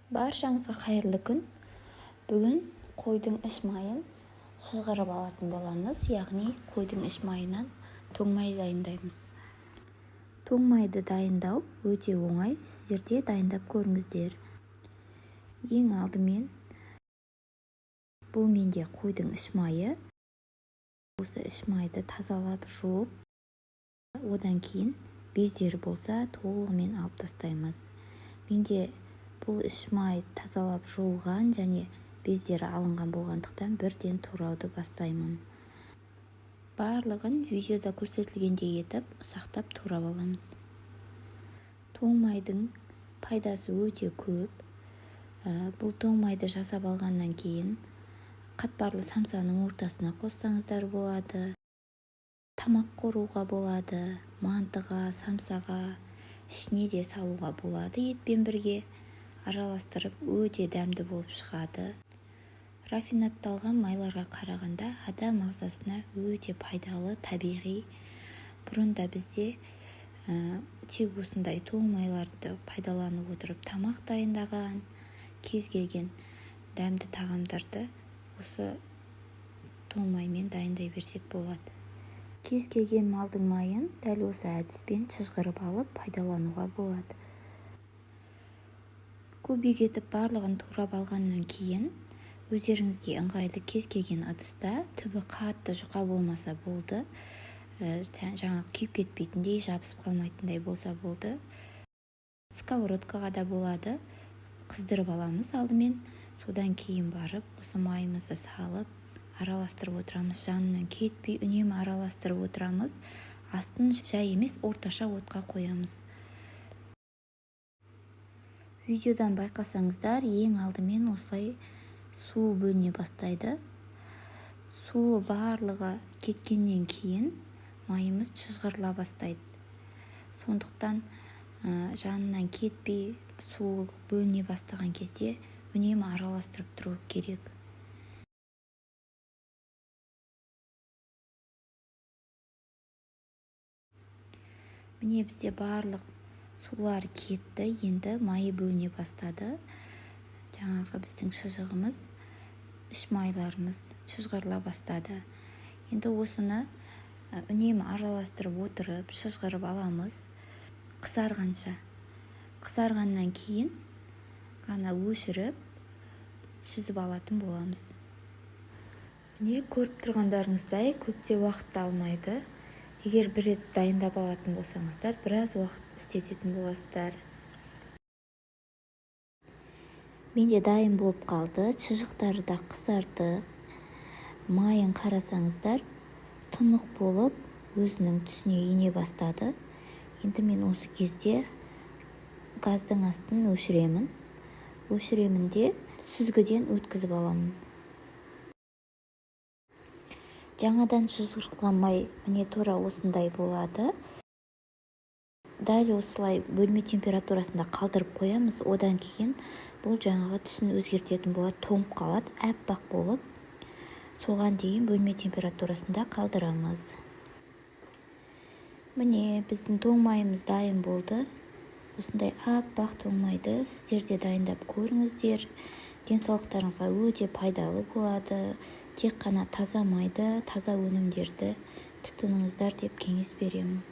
Баршаңызға қайырлы күн. Бүгін қойдың іш майын шыжғырып алатын боламыз, яғни қойдың іш майынан тоң май дайындаймыз. Тоң майды дайындау өте оңай, сіздерде дайындап көріңіздер. Ең алдымен бұл менде қойдың іш майы. Осы іш майды тазалап жуып, одан кейін бездері болса толығымен алып тастаймыз. Менде бұл іш май тазалап жуылған және бездері алынған болғандықтан бірден турауды бастаймын. Барлығын видеода көрсетілгендей етіп ұсақтап турап аламыз. Тоң майдың пайдасы өте көп. Бұл тоң майды жасап алғаннан кейін қатпарлы самсаның ортасына қоссаңыздар болады. Тамақ қоруға болады, мантыға, самсаға, ішіне де салуға болады. Етпен бірге араластырып өте дәмді болып шығады. Рафинатталған майларға қарағанда адам ағзасына өте пайдалы, табиғи. Бұрында бізде тек осындай тоң майларды пайдаланып отырып тамақ дайындаған, кез келген дәмді тағамдарды осы тоң маймен дайындай берсек болады. Кез келген малдың майын дәл осы әдіспен шыжғырып алып пайдалануға болады. Көбек етіп барлығын турап алғаннан кейін өздеріңізге ыңғайлы кез келген ыдыста, түбі қатты жұқа болмаса болды, жаңағы күйіп кетпейтіндей, жабысып қалмайтындай болса болды. Сковородкаға да болады. Қыздырып аламыз алдымен, содан кейін барып осы майымызды салып араластырып отырамыз. Жанынан кетпей үнемі араластырып отырамыз. Астын жай емес, орташа отқа қоямыз. Видеодан байқасаңыздар, ең алдымен осылай су бөліне бастайды. Суы барлығы кеткеннен кейін майымыз шыжғырыла бастайды. Сондықтан жанынан кетпей су бөліне бастаған кезде үнемі араластырып тұру керек. Міне бізде барлық сулар кетті, енді майы бөліне бастады. Жаңағы біздің шыжығымыз, іш майларымыз шыжғырыла бастады. Енді осыны үнемі араластырып отырып, шыжғырып аламыз. Қызарғанша. Қызарғаннан кейін ғана өшіріп, сүзіп алатын боламыз. Міне көріп тұрғандарыңыздай көпте уақыт алмайды. Егер бір рет дайындап алатын болсаңыздар, біраз уақыт істететін боласыздар. Менде дайын болып қалды, шыжықтары да қызарды. Майын қарасаңыздар, тұнық болып өзінің түсіне ене бастады. Енді мен осы кезде газдың астын өшіремін. Өшіремін де сүзгіден өткізіп аламын. Жаңадан шыжғырылған май міне тура осындай болады. Дәл осылай бөлме температурасында қалдырып қоямыз. Одан кейін бұл жаңағы түсін өзгертетін болады, тоңып қалады, әппақ болып. Соған дейін бөлме температурасында қалдырамыз. Міне біздің тоң майымыз дайын болды. Осындай аппақ тоң майды сіздер де дайындап көріңіздер. Денсаулықтарыңызға өте пайдалы болады. Тек қана таза майды, таза өнімдерді тұтыныңыздар деп кеңес беремін.